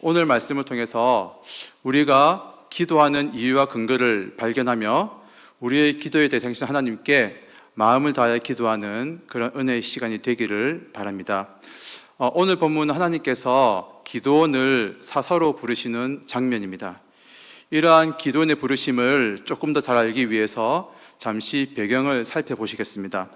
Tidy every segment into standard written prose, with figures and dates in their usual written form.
오늘 말씀을 통해서 우리가 기도하는 이유와 근거를 발견하며 우리의 기도의 대상이신 하나님께 마음을 다해 기도하는 그런 은혜의 시간이 되기를 바랍니다. 오늘 본문은 하나님께서 기도원을 사사로 부르시는 장면입니다. 이러한 기도원의 부르심을 조금 더 잘 알기 위해서 잠시 배경을 살펴보시겠습니다.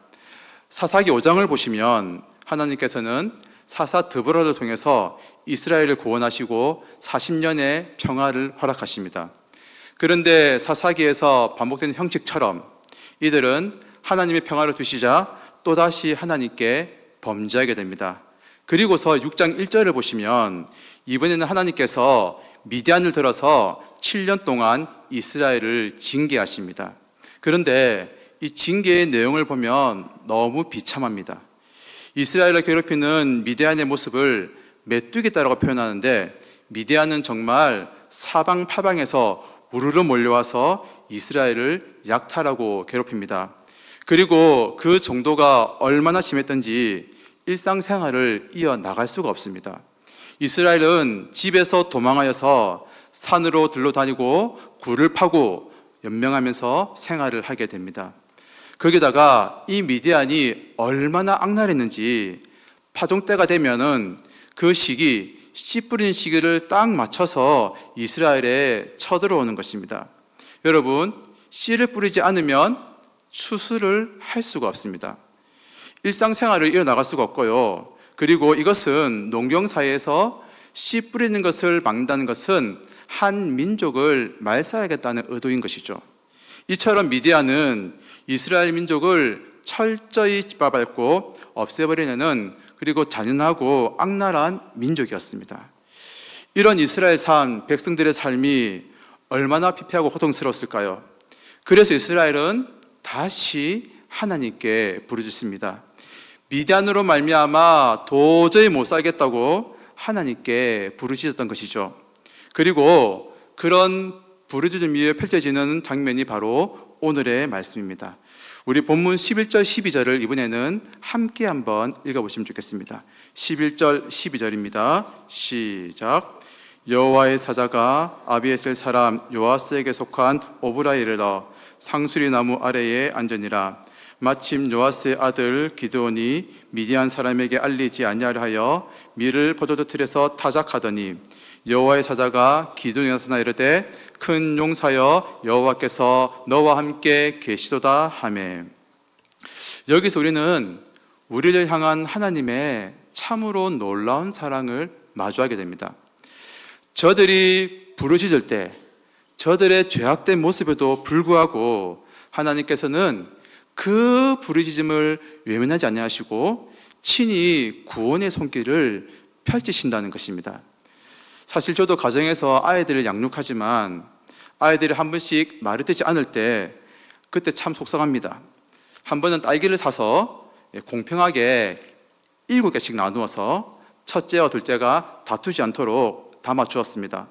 사사기 5장을 보시면 하나님께서는 사사 드보라를 통해서 이스라엘을 구원하시고 40년의 평화를 허락하십니다. 그런데 사사기에서 반복되는 형식처럼 이들은 하나님의 평화를 두시자 또다시 하나님께 범죄하게 됩니다. 그리고서 6장 1절을 보시면 이번에는 하나님께서 미디안을 들어서 7년 동안 이스라엘을 징계하십니다. 그런데 이 징계의 내용을 보면 너무 비참합니다. 이스라엘을 괴롭히는 미디안의 모습을 메뚜기떼라고 표현하는데, 미디안은 정말 사방팔방에서 우르르 몰려와서 이스라엘을 약탈하고 괴롭힙니다. 그리고 그 정도가 얼마나 심했던지 일상생활을 이어나갈 수가 없습니다. 이스라엘은 집에서 도망하여서 산으로 들러다니고 굴을 파고 연명하면서 생활을 하게 됩니다. 거기다가 이 미디안이 얼마나 악랄했는지 파종 때가 되면은 그 시기, 씨 뿌리는 시기를 딱 맞춰서 이스라엘에 쳐들어오는 것입니다. 여러분, 씨를 뿌리지 않으면 추수를 할 수가 없습니다. 일상생활을 이어나갈 수가 없고요. 그리고 이것은 농경사회에서 씨 뿌리는 것을 막는다는 것은 한 민족을 말살하겠다는 의도인 것이죠. 이처럼 미디안은 이스라엘 민족을 철저히 짓밟고 없애버리는, 그리고 잔인하고 악랄한 민족이었습니다. 이런 이스라엘 백성들의 삶이 얼마나 피폐하고 고통스러웠을까요? 그래서 이스라엘은 다시 하나님께 부르짖습니다. 미디안으로 말미암아 도저히 못 살겠다고 하나님께 부르짖었던 것이죠. 그리고 그런 부르짖음 위에 펼쳐지는 장면이 바로 오늘의 말씀입니다. 우리 본문 11절 12절을 이번에는 함께 한번 읽어보시면 좋겠습니다. 11절 12절입니다. 시작. 여호와의 사자가 아비에셀 사람 요아스에게 속한 오브라에 이르러 상수리 나무 아래에 앉으니라. 마침 요아스의 아들 기드온이 미디안 사람에게 알리지 아니하려 하여 밀을 포도주 틀에서 타작하더니 여호와의 사자가 기드온에게 나타나 이르되 큰 용사여 여호와께서 너와 함께 계시도다 하매. 여기서 우리는 우리를 향한 하나님의 참으로 놀라운 사랑을 마주하게 됩니다. 저들이 부르짖을 때, 저들의 죄악된 모습에도 불구하고 하나님께서는 그 부르짖음을 외면하지 아니하시고 친히 구원의 손길을 펼치신다는 것입니다. 사실 저도 가정에서 아이들을 양육하지만 아이들이 한 번씩 말을 듣지 않을 때 그때 참 속상합니다. 한 번은 딸기를 사서 공평하게 7개씩 나누어서 첫째와 둘째가 다투지 않도록 담아 주었습니다.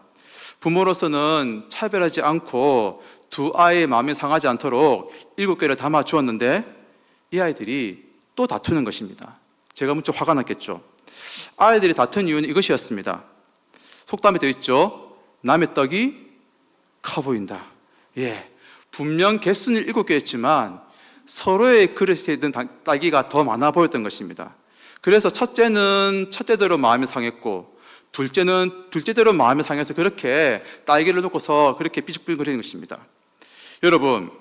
부모로서는 차별하지 않고 두 아이의 마음이 상하지 않도록 7개를 담아 주었는데 이 아이들이 또 다투는 것입니다. 제가 무척 화가 났겠죠. 아이들이 다툰 이유는 이것이었습니다. 속담에 되어 있죠. 남의 떡이 커 보인다. 분명 개수는 7개였지만 서로의 그릇에 있는 딸기가 더 많아 보였던 것입니다. 그래서 첫째는 첫째대로 마음이 상했고 둘째는 둘째대로 마음이 상해서 그렇게 딸기를 놓고서 그렇게 삐죽삐죽거리는 것입니다. 여러분,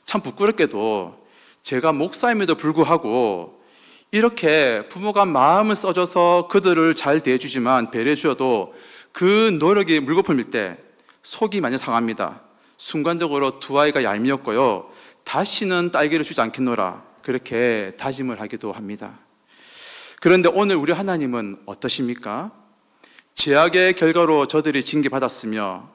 참 부끄럽게도 제가 목사임에도 불구하고 이렇게 부모가 마음을 써줘서 그들을 잘 대해주지만 배려해 주어도 그 노력이 물거품일 때 속이 많이 상합니다. 순간적으로 두 아이가 얄미웠고요. 다시는 딸기를 주지 않겠노라 그렇게 다짐을 하기도 합니다. 그런데 오늘 우리 하나님은 어떠십니까? 죄악의 결과로 저들이 징계받았으며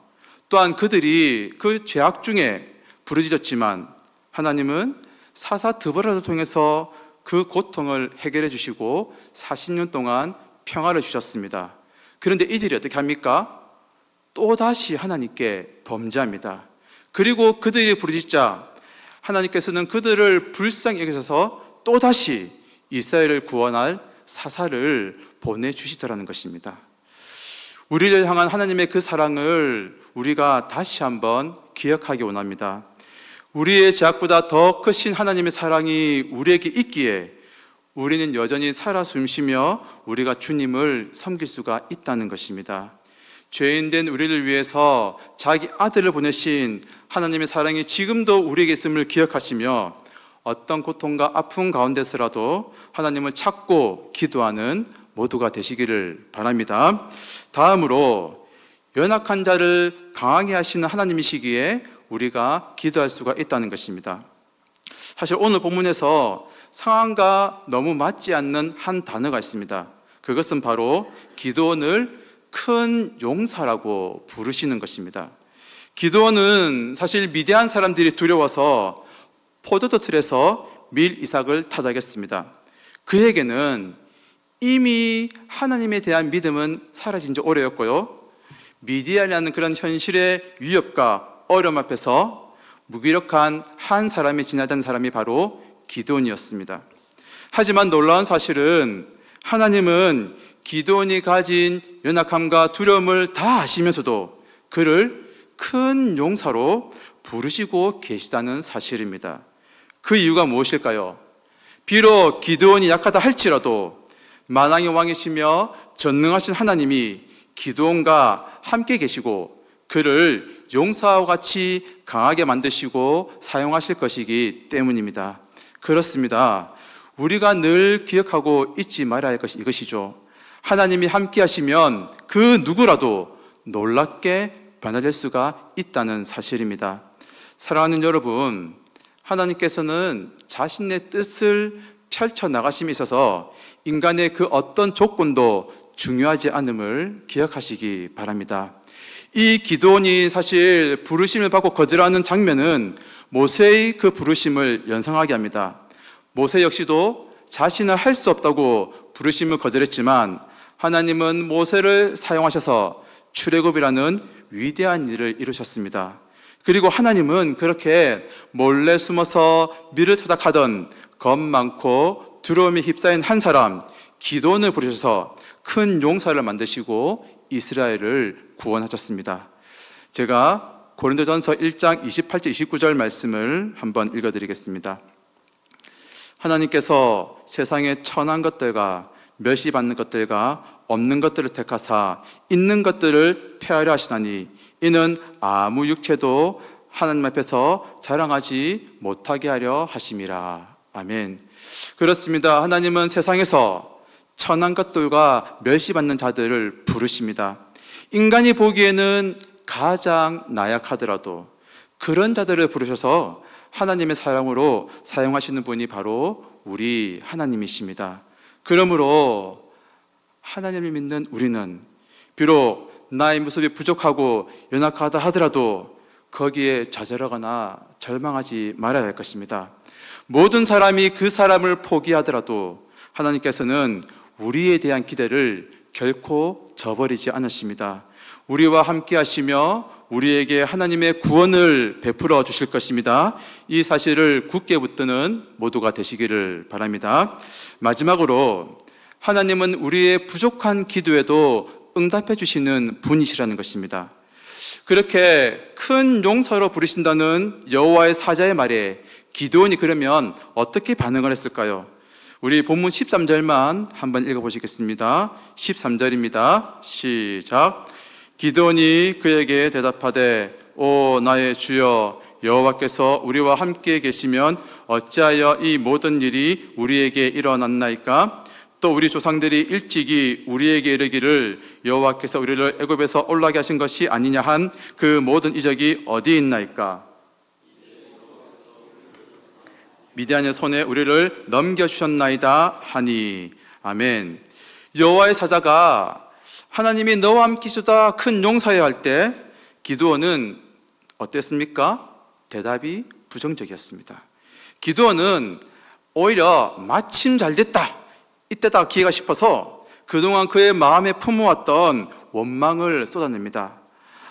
또한 그들이 그 죄악 중에 부르짖었지만 하나님은 사사 드보라를 통해서 그 고통을 해결해 주시고 40년 동안 평화를 주셨습니다. 그런데 이들이 어떻게 합니까? 또다시 하나님께 범죄합니다. 그리고 그들이 부르짖자 하나님께서는 그들을 불쌍히 여기셔서 또다시 이스라엘을 구원할 사사를 보내주시더라는 것입니다. 우리를 향한 하나님의 그 사랑을 우리가 다시 한번 기억하기 원합니다. 우리의 죄악보다 더 크신 하나님의 사랑이 우리에게 있기에 우리는 여전히 살아 숨쉬며 우리가 주님을 섬길 수가 있다는 것입니다. 죄인된 우리를 위해서 자기 아들을 보내신 하나님의 사랑이 지금도 우리에게 있음을 기억하시며 어떤 고통과 아픔 가운데서라도 하나님을 찾고 기도하는 모두가 되시기를 바랍니다. 다음으로 연약한 자를 강하게 하시는 하나님이시기에 우리가 기도할 수가 있다는 것입니다. 사실 오늘 본문에서 상황과 너무 맞지 않는 한 단어가 있습니다. 그것은 바로 기드온을 큰 용사라고 부르시는 것입니다. 기드온은 사실 미디안 사람들이 두려워서 포도주 틀에서 밀 이삭을 타작했습니다. 그에게는 이미 하나님에 대한 믿음은 사라진 지 오래였고요, 미디안이라는 그런 현실의 위협과 어려움 앞에서 무기력한 한 사람이 지나던 사람이 바로 기드온이었습니다. 하지만 놀라운 사실은 하나님은 기드온이 가진 연약함과 두려움을 다 아시면서도 그를 큰 용사로 부르시고 계시다는 사실입니다. 그 이유가 무엇일까요? 비록 기드온이 약하다 할지라도 만왕의 왕이시며 전능하신 하나님이 기드온과 함께 계시고 그를 용사와 같이 강하게 만드시고 사용하실 것이기 때문입니다. 그렇습니다. 우리가 늘 기억하고 잊지 말아야 할 것이 이것이죠. 하나님이 함께 하시면 그 누구라도 놀랍게 변화될 수가 있다는 사실입니다. 사랑하는 여러분, 하나님께서는 자신의 뜻을 펼쳐나가심에 있어서 인간의 그 어떤 조건도 중요하지 않음을 기억하시기 바랍니다. 이 기드온이 사실 부르심을 받고 거절하는 장면은 모세의 그 부르심을 연상하게 합니다. 모세 역시도 자신은 할 수 없다고 부르심을 거절했지만 하나님은 모세를 사용하셔서 출애굽이라는 위대한 일을 이루셨습니다. 그리고 하나님은 그렇게 몰래 숨어서 밀을 타닥하던 겁 많고 두려움에 휩싸인 한 사람 기드온을 부르셔서 큰 용사를 만드시고 이스라엘을 구원하셨습니다. 제가 고린도전서 1장 28절 29절 말씀을 한번 읽어드리겠습니다. 하나님께서 세상의 천한 것들과 멸시받는 것들과 없는 것들을 택하사 있는 것들을 폐하려 하시나니 이는 아무 육체도 하나님 앞에서 자랑하지 못하게 하려 하심이라. 아멘. 그렇습니다. 하나님은 세상에서 천한 것들과 멸시받는 자들을 부르십니다. 인간이 보기에는 가장 나약하더라도 그런 자들을 부르셔서 하나님의 사랑으로 사용하시는 분이 바로 우리 하나님이십니다. 그러므로 하나님을 믿는 우리는 비록 나의 모습이 부족하고 연약하다 하더라도 거기에 좌절하거나 절망하지 말아야 할 것입니다. 모든 사람이 그 사람을 포기하더라도 하나님께서는 우리에 대한 기대를 결코 저버리지 않으십니다. 우리와 함께 하시며 우리에게 하나님의 구원을 베풀어 주실 것입니다. 이 사실을 굳게 붙드는 모두가 되시기를 바랍니다. 마지막으로 하나님은 우리의 부족한 기도에도 응답해 주시는 분이시라는 것입니다. 그렇게 큰 용사로 부르신다는 여호와의 사자의 말에 기드온이 그러면 어떻게 반응을 했을까요? 우리 본문 13절만 한번 읽어보시겠습니다. 13절입니다. 시작. 기드온이 그에게 대답하되 오 나의 주여 여호와께서 우리와 함께 계시면 어찌하여 이 모든 일이 우리에게 일어났나이까? 또 우리 조상들이 일찍이 우리에게 이르기를 여호와께서 우리를 애굽에서 올라게 하신 것이 아니냐 한 그 모든 이적이 어디 있나이까? 미디안의 손에 우리를 넘겨주셨나이다 하니. 아멘. 여호와의 사자가 하나님이 너와 함께 계시다 큰 용사여 할 때 기드온은 어땠습니까? 대답이 부정적이었습니다. 기드온은 오히려 마침 잘 됐다, 이때다 기회가 싶어서 그동안 그의 마음에 품어왔던 원망을 쏟아냅니다.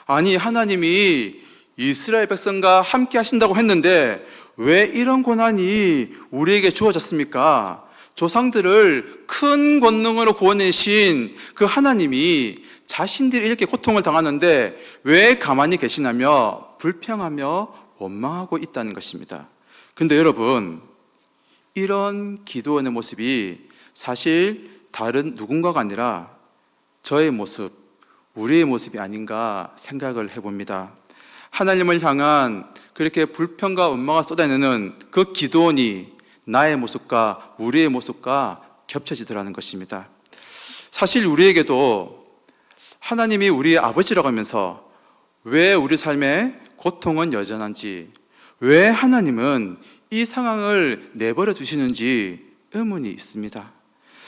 아니, 하나님이 이스라엘 백성과 함께 하신다고 했는데 왜 이런 고난이 우리에게 주어졌습니까? 조상들을 큰 권능으로 구원내신 그 하나님이 자신들이 이렇게 고통을 당하는데 왜 가만히 계시냐며 불평하며 원망하고 있다는 것입니다. 그런데 여러분, 이런 기도원의 모습이 사실 다른 누군가가 아니라 저의 모습, 우리의 모습이 아닌가 생각을 해봅니다. 하나님을 향한 그렇게 불평과 원망을 쏟아내는 그 기도원이 나의 모습과 우리의 모습과 겹쳐지더라는 것입니다. 사실 우리에게도 하나님이 우리의 아버지라고 하면서 왜 우리 삶에 고통은 여전한지, 왜 하나님은 이 상황을 내버려 두시는지 의문이 있습니다.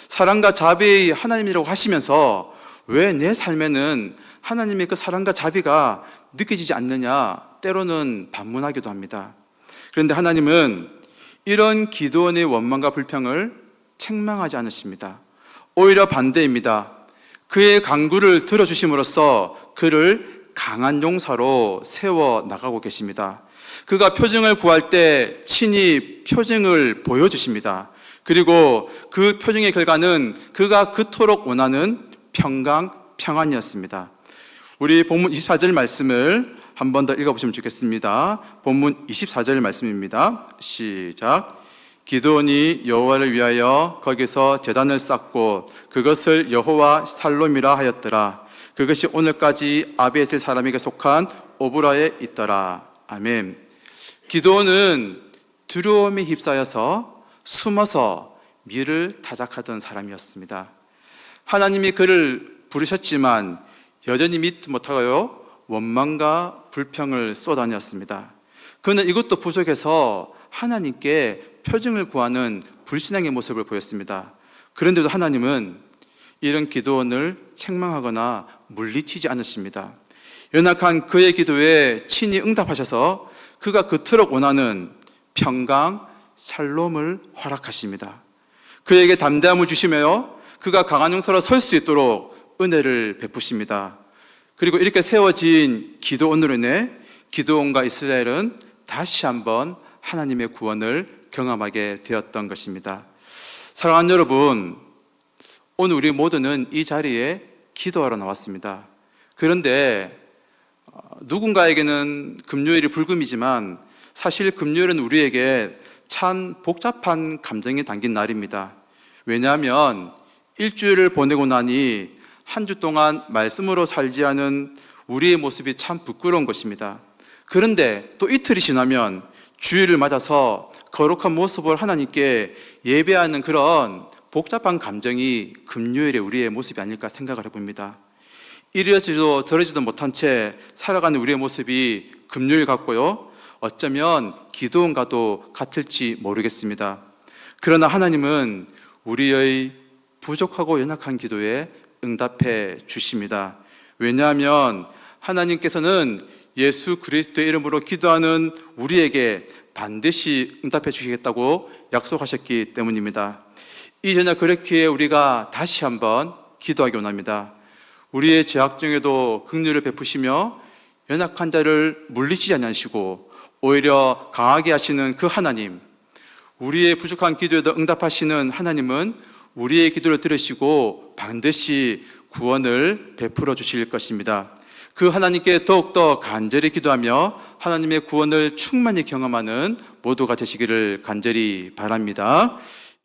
사랑과 자비의 하나님이라고 하시면서 왜 내 삶에는 하나님의 그 사랑과 자비가 느껴지지 않느냐, 때로는 반문하기도 합니다. 그런데 하나님은 이런 기도원의 원망과 불평을 책망하지 않으십니다. 오히려 반대입니다. 그의 간구를 들어주심으로써 그를 강한 용사로 세워 나가고 계십니다. 그가 표징을 구할 때 친히 표징을 보여주십니다. 그리고 그 표징의 결과는 그가 그토록 원하는 평안이었습니다. 우리 본문 24절 말씀을 한 번 더 읽어보시면 좋겠습니다. 본문 24절 말씀입니다. 시작. 기드온이 여호와를 위하여 거기서 제단을 쌓고 그것을 여호와 살롬이라 하였더라. 그것이 오늘까지 아비에셀 사람에게 속한 오브라에 있더라. 아멘. 기드온은 두려움에 휩싸여서 숨어서 미를 타작하던 사람이었습니다. 하나님이 그를 부르셨지만 여전히 믿지 못하고요, 원망과 불평을 쏟아내었습니다. 그는 이것도 부족해서 하나님께 표징을 구하는 불신앙의 모습을 보였습니다. 그런데도 하나님은 이런 기도원을 책망하거나 물리치지 않으십니다. 연약한 그의 기도에 친히 응답하셔서 그가 그토록 원하는 평강, 샬롬을 허락하십니다. 그에게 담대함을 주시며 그가 강한 용사로 설 수 있도록 은혜를 베푸십니다. 그리고 이렇게 세워진 기도원으로 인해 기드온과 이스라엘은 다시 한번 하나님의 구원을 경험하게 되었던 것입니다. 사랑하는 여러분, 오늘 우리 모두는 이 자리에 기도하러 나왔습니다. 그런데 누군가에게는 금요일이 불금이지만 사실 금요일은 우리에게 참 복잡한 감정이 담긴 날입니다. 왜냐하면 일주일을 보내고 나니 한 주 동안 말씀으로 살지 않은 우리의 모습이 참 부끄러운 것입니다. 그런데 또 이틀이 지나면 주일을 맞아서 거룩한 모습을 하나님께 예배하는 그런 복잡한 감정이 금요일에 우리의 모습이 아닐까 생각을 해봅니다. 이러지도 저러지도 못한 채 살아가는 우리의 모습이 금요일 같고요, 어쩌면 기도원과도 같을지 모르겠습니다. 그러나 하나님은 우리의 부족하고 연약한 기도에 응답해 주십니다. 왜냐하면 하나님께서는 예수 그리스도의 이름으로 기도하는 우리에게 반드시 응답해 주시겠다고 약속하셨기 때문입니다. 이 저녁 그렇기에 우리가 다시 한번 기도하기 원합니다. 우리의 죄악 중에도 긍휼을 베푸시며 연약한 자를 물리치지 않으시고 오히려 강하게 하시는 그 하나님, 우리의 부족한 기도에도 응답하시는 하나님은 우리의 기도를 들으시고 반드시 구원을 베풀어 주실 것입니다. 그 하나님께 더욱더 간절히 기도하며 하나님의 구원을 충만히 경험하는 모두가 되시기를 간절히 바랍니다.